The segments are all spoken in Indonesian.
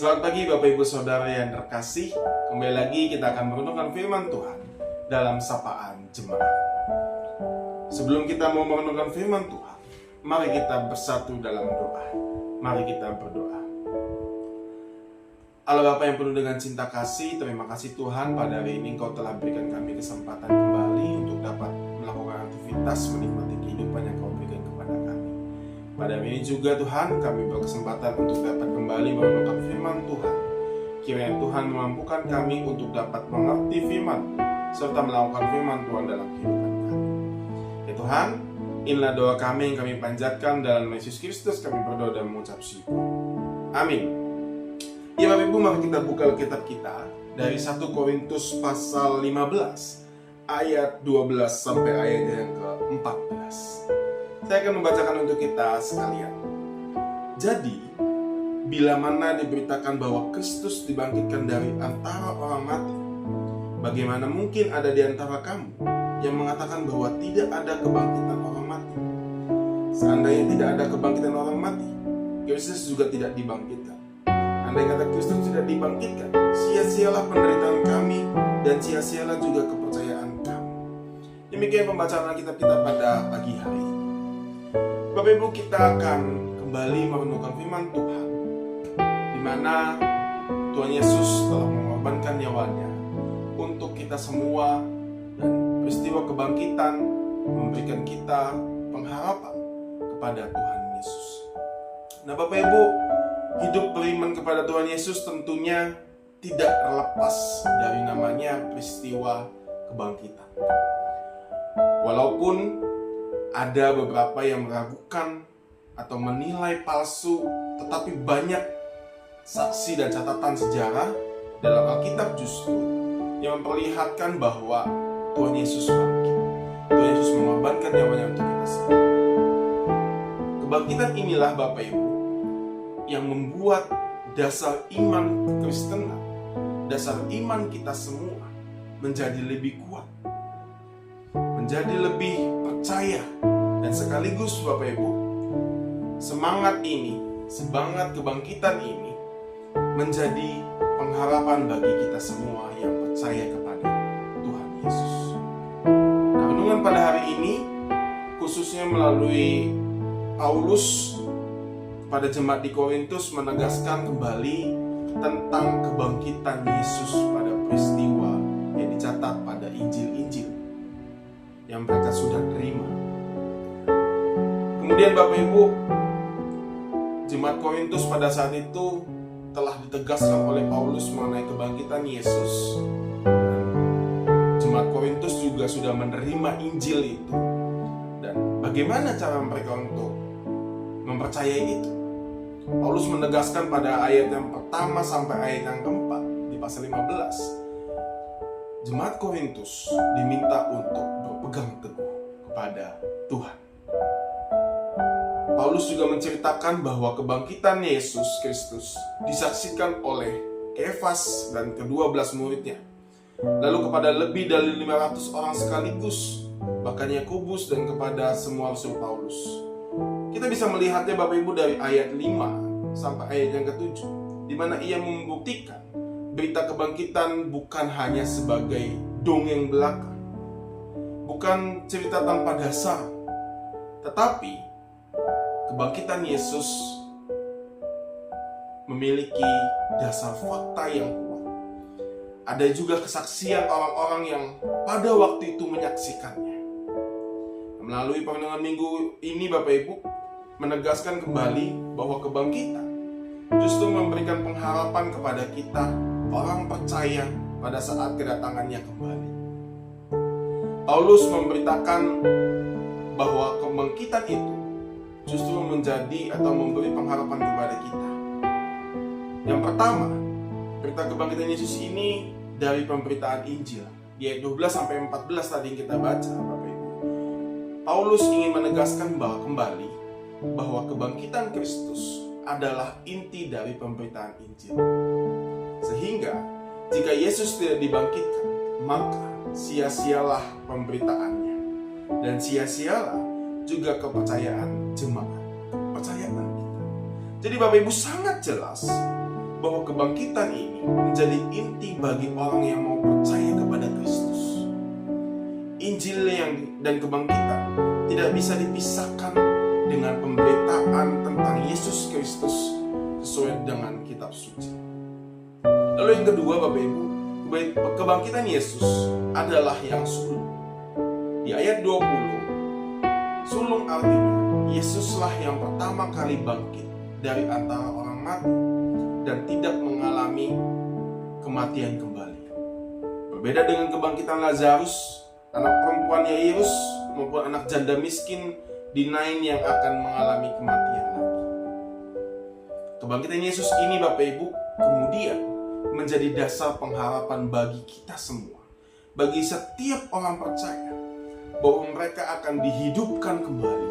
Selamat pagi Bapak Ibu Saudara yang terkasih. Kembali lagi kita akan merenungkan firman Tuhan dalam sapaan jemaat. Sebelum kita mau merenungkan firman Tuhan, mari kita bersatu dalam doa. Mari kita berdoa. Allah Bapa yang penuh dengan cinta kasih, terima kasih Tuhan pada hari ini Engkau telah berikan kami kesempatan kembali untuk dapat melakukan aktivitas menikmati kehidupan yang Kau berikan kepada kami. Pada hari ini juga Tuhan, kami berkesempatan untuk dapat kembali merenungkan firman Tuhan. Kiranya Tuhan memampukan kami untuk dapat mengerti firman serta melakukan firman Tuhan dalam kehidupan kami. Ya Tuhan, inilah doa kami yang kami panjatkan dalam nama Yesus Kristus. Kami berdoa dan mengucap syukur. Amin. Ya Bapak Ibu, mari kita buka Alkitab kita dari 1 Korintus pasal 15 ayat 12 sampai ayat yang ke-14. Saya akan membacakan untuk kita sekalian. Jadi, bila mana diberitakan bahwa Kristus dibangkitkan dari antara orang mati, bagaimana mungkin ada di antara kamu yang mengatakan bahwa tidak ada kebangkitan orang mati? Seandainya tidak ada kebangkitan orang mati, Kristus juga tidak dibangkitkan. Andai kata Kristus tidak dibangkitkan, sia-sialah penderitaan kami dan sia-sialah juga kepercayaan kami. Demikian pembacaan Alkitab kita pada pagi hari ini. Bapak Ibu, kita akan kembali merenungkan firman Tuhan, di mana Tuhan Yesus telah mengorbankan nyawanya untuk kita semua, dan peristiwa kebangkitan memberikan kita pengharapan kepada Tuhan Yesus. Nah Bapak Ibu, hidup beriman kepada Tuhan Yesus tentunya tidak terlepas dari namanya peristiwa kebangkitan. Walaupun ada beberapa yang meragukan atau menilai palsu, tetapi banyak saksi dan catatan sejarah dalam Alkitab justru yang memperlihatkan bahwa Tuhan Yesus bangkit. Tuhan Yesus mengorbankan nyawanya untuk kita semua. Kebangkitan inilah Bapak Ibu yang membuat dasar iman kekristenan, dasar iman kita semua menjadi lebih kuat, menjadi lebih percaya, dan sekaligus Bapak Ibu, semangat kebangkitan ini menjadi pengharapan bagi kita semua yang percaya kepada Tuhan Yesus. Nah, renungan pada hari ini khususnya melalui Paulus pada jemaat di Korintus menegaskan kembali tentang kebangkitan Yesus pada peristiwa yang dicatat pada Injil-Injil yang mereka sudah terima. Kemudian Bapak Ibu, jemaat Korintus pada saat itu telah ditegaskan oleh Paulus mengenai kebangkitan Yesus. Jemaat Korintus juga sudah menerima Injil itu. Dan bagaimana cara mereka untuk mempercayai itu? Paulus menegaskan pada ayat yang pertama sampai ayat yang keempat di pasal 15. Jemaat Korintus diminta untuk berpegang teguh kepada Tuhan. Paulus juga menceritakan bahwa kebangkitan Yesus Kristus disaksikan oleh Kefas dan ke-12 muridnya, lalu kepada lebih dari 500 orang sekaligus, bahkan Yakobus, dan kepada semua rasul Paulus. Kita bisa melihatnya Bapak Ibu dari ayat 5 sampai ayat yang ke-7, di mana ia membuktikan berita kebangkitan bukan hanya sebagai dongeng belaka, bukan cerita tanpa dasar, tetapi kebangkitan Yesus memiliki dasar fakta yang kuat. Ada juga kesaksian orang-orang yang pada waktu itu menyaksikannya. Melalui perenungan minggu ini Bapak Ibu menegaskan kembali bahwa kebangkitan justru memberikan pengharapan kepada kita, orang percaya, pada saat kedatangannya kembali. Paulus memberitakan bahwa kebangkitan itu justru menjadi atau memberi pengharapan kepada kita. Yang pertama, berita kebangkitan Yesus ini dari pemberitaan Injil. Di ayat 12 sampai 14 tadi yang kita baca, Bapak Ibu. Paulus ingin menegaskan kembali bahwa kebangkitan Kristus adalah inti dari pemberitaan Injil. Sehingga jika Yesus tidak dibangkitkan, maka sia-sialah pemberitaannya, dan sia-sialah juga kepercayaan jemaat, kepercayaan kita. Jadi Bapak Ibu, sangat jelas bahwa kebangkitan ini menjadi inti bagi orang yang mau percaya kepada Kristus. Injil dan kebangkitan tidak bisa dipisahkan dengan pemberitaan tentang Yesus Kristus sesuai dengan kitab suci. Lalu yang kedua, Bapak Ibu, kebangkitan Yesus adalah yang sulung. Di ayat 20, sulung artinya Yesuslah yang pertama kali bangkit dari antara orang mati dan tidak mengalami kematian kembali. Berbeda dengan kebangkitan Lazarus, anak perempuan Yairus, maupun anak janda miskin di Nain yang akan mengalami kematian lagi. Kebangkitan Yesus ini, Bapak Ibu, kemudian menjadi dasar pengharapan bagi kita semua, bagi setiap orang percaya, bahwa mereka akan dihidupkan kembali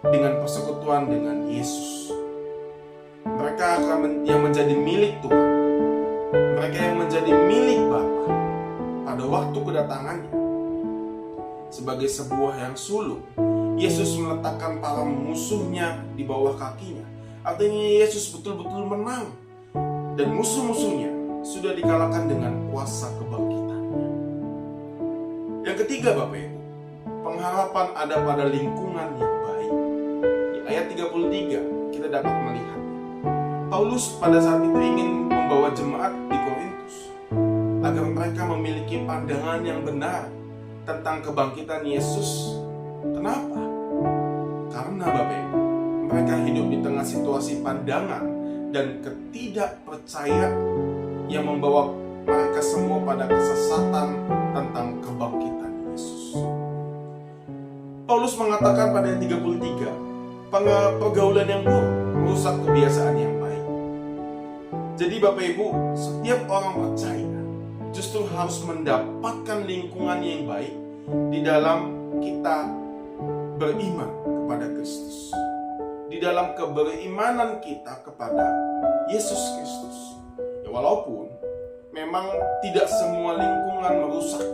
dengan persekutuan dengan Yesus. Mereka akan yang menjadi milik Tuhan, mereka yang menjadi milik Bapa pada waktu kedatangannya. Sebagai sebuah yang sulung, Yesus meletakkan para musuhnya di bawah kakinya. Artinya Yesus betul-betul menang, dan musuh-musuhnya sudah dikalahkan dengan kuasa kebangkitannya. Yang ketiga, Bapak Ibu, pengharapan ada pada lingkungan yang baik. Di ayat 33 kita dapat melihat Paulus pada saat itu ingin membawa jemaat di Korintus agar mereka memiliki pandangan yang benar tentang kebangkitan Yesus. Kenapa? Karena Bapak Ibu, mereka hidup di tengah situasi pandangan dan ketidakpercayaan yang membawa mereka semua pada kesesatan tentang kebangkitan Yesus. Paulus mengatakan pada ayat 33, pergaulan yang buruk merusak kebiasaan yang baik. Jadi Bapak Ibu, setiap orang percaya justru harus mendapatkan lingkungan yang baik di dalam kita beriman kepada Kristus, di dalam keberimanan kita kepada Yesus Kristus. Ya, walaupun memang tidak semua lingkungan merusak,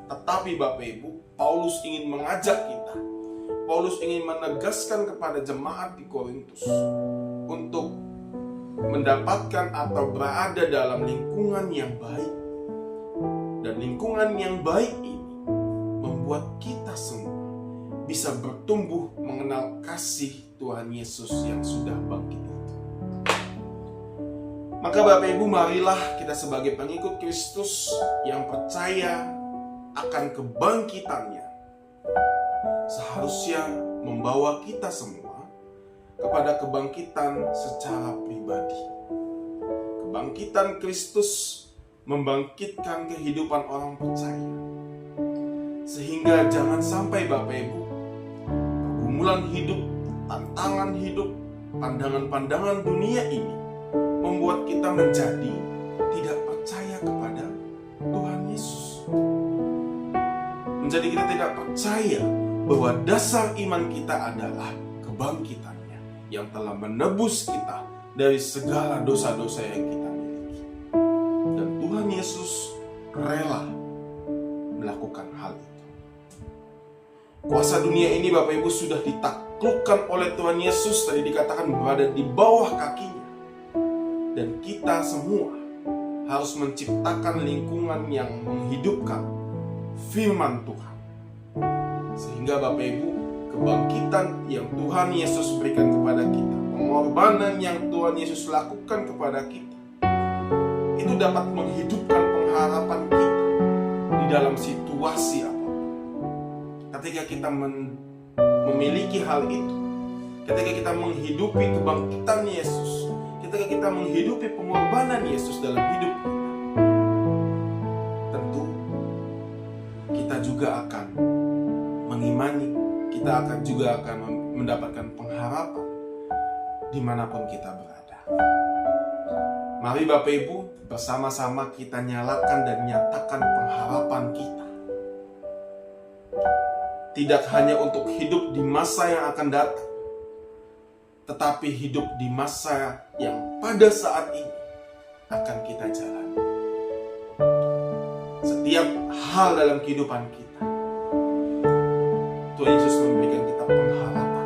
tetapi Bapak Ibu, Paulus ingin mengajak kita, Paulus ingin menegaskan kepada jemaat di Korintus untuk mendapatkan atau berada dalam lingkungan yang baik. Dan lingkungan yang baik ini membuat kita semua bisa bertumbuh mengenal kasih Tuhan Yesus yang sudah bangkit itu. Maka Bapak Ibu, marilah kita sebagai pengikut Kristus yang percaya akan kebangkitannya seharusnya membawa kita semua kepada kebangkitan secara pribadi. Kebangkitan Kristus membangkitkan kehidupan orang percaya. Sehingga jangan sampai Bapak Ibu, pergumulan hidup, tantangan hidup, pandangan-pandangan dunia ini membuat kita menjadi tidak percaya kepada Tuhan Yesus. Menjadi kita tidak percaya bahwa dasar iman kita adalah kebangkitannya yang telah menebus kita dari segala dosa-dosa yang kita miliki. Dan Tuhan Yesus rela melakukan hal itu. Kuasa dunia ini Bapak Ibu sudah ditaklukkan oleh Tuhan Yesus, tadi dikatakan berada di bawah kakinya. Dan kita semua harus menciptakan lingkungan yang menghidupkan firman Tuhan. Sehingga Bapak Ibu, kebangkitan yang Tuhan Yesus berikan kepada kita, pengorbanan yang Tuhan Yesus lakukan kepada kita, itu dapat menghidupkan pengharapan kita di dalam situasi apapun. Ketika kita memiliki hal itu, ketika kita menghidupi kebangkitan Yesus, ketika kita menghidupi pengorbanan Yesus dalam hidup kita, tentu kita juga akan mengimani, kita juga akan mendapatkan pengharapan dimanapun kita berada. Mari Bapak Ibu, bersama-sama kita nyalakan dan nyatakan pengharapan kita. Tidak hanya untuk hidup di masa yang akan datang, tetapi hidup di masa yang pada saat ini akan kita jalani. Setiap hal dalam kehidupan kita, Tuhan Yesus memberikan kita pengharapan.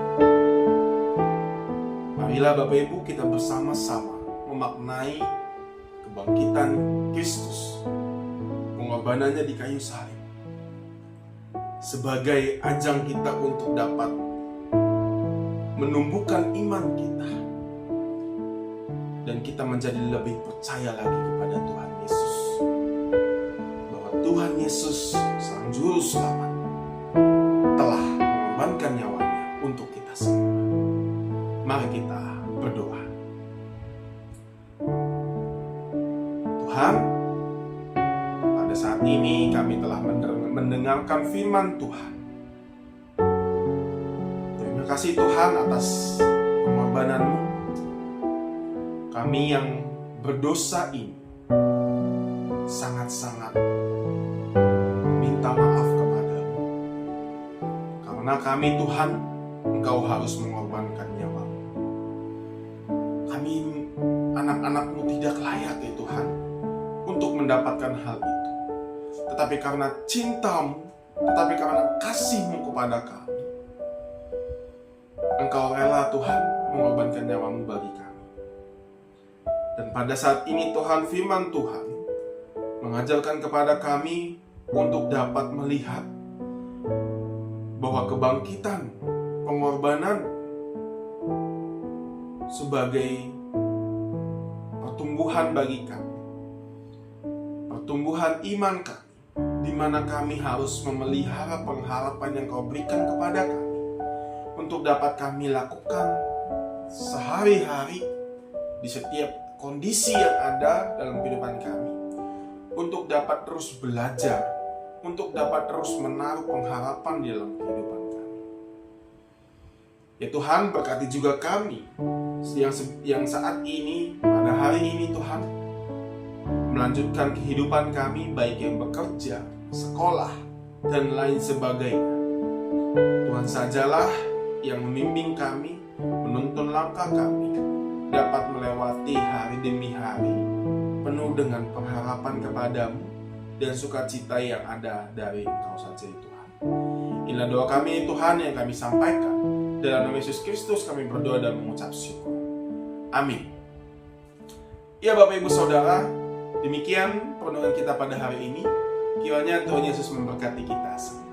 Marilah Bapak Ibu, kita bersama-sama memaknai kebangkitan Kristus, pengorbanannya di kayu salib, sebagai ajang kita untuk dapat menumbuhkan iman kita, dan kita menjadi lebih percaya lagi kepada Tuhan Yesus, bahwa Tuhan Yesus Sang Juru Selamat telah mengorbankan nyawanya untuk kita semua. Mari kita berdoa. Tuhan, pada saat ini kami telah mendengarkan firman Tuhan. Terima kasih Tuhan atas pengorbanan-Mu. Kami yang berdosa ini sangat-sangat minta maaf kepada-Mu. Karena kami Tuhan, Engkau harus mengorbankan nyawa-Mu. Kami anak-anak-Mu tidak layak ya Tuhan untuk mendapatkan hal itu. Tetapi karena cinta-Mu, tetapi karena kasih-Mu kepada kami, Engkau rela Tuhan mengorbankan nyawa-Mu bagi kami. Dan pada saat ini Tuhan, firman Tuhan mengajarkan kepada kami untuk dapat melihat bahwa kebangkitan, pengorbanan sebagai pertumbuhan bagi kami, pertumbuhan iman kami, di mana kami harus memelihara pengharapan yang Kau berikan kepada kami untuk dapat kami lakukan sehari-hari di setiap kondisi yang ada dalam kehidupan kami, untuk dapat terus belajar, untuk dapat terus menaruh pengharapan di dalam kehidupan kami. Ya Tuhan, berkati juga kami yang saat ini, pada hari ini Tuhan, melanjutkan kehidupan kami, baik yang bekerja, sekolah, dan lain sebagainya. Tuhan sajalah yang membimbing kami, menuntun langkah kami, dapat melewati hari demi hari penuh dengan pengharapan kepada-Mu dan sukacita yang ada dari Engkau saja Tuhan. Inilah doa kami Tuhan yang kami sampaikan. Dalam nama Yesus Kristus kami berdoa dan mengucap syukur. Amin. Ya Bapak Ibu Saudara, demikian renungan kita pada hari ini. Kiranya Tuhan Yesus memberkati kita semua.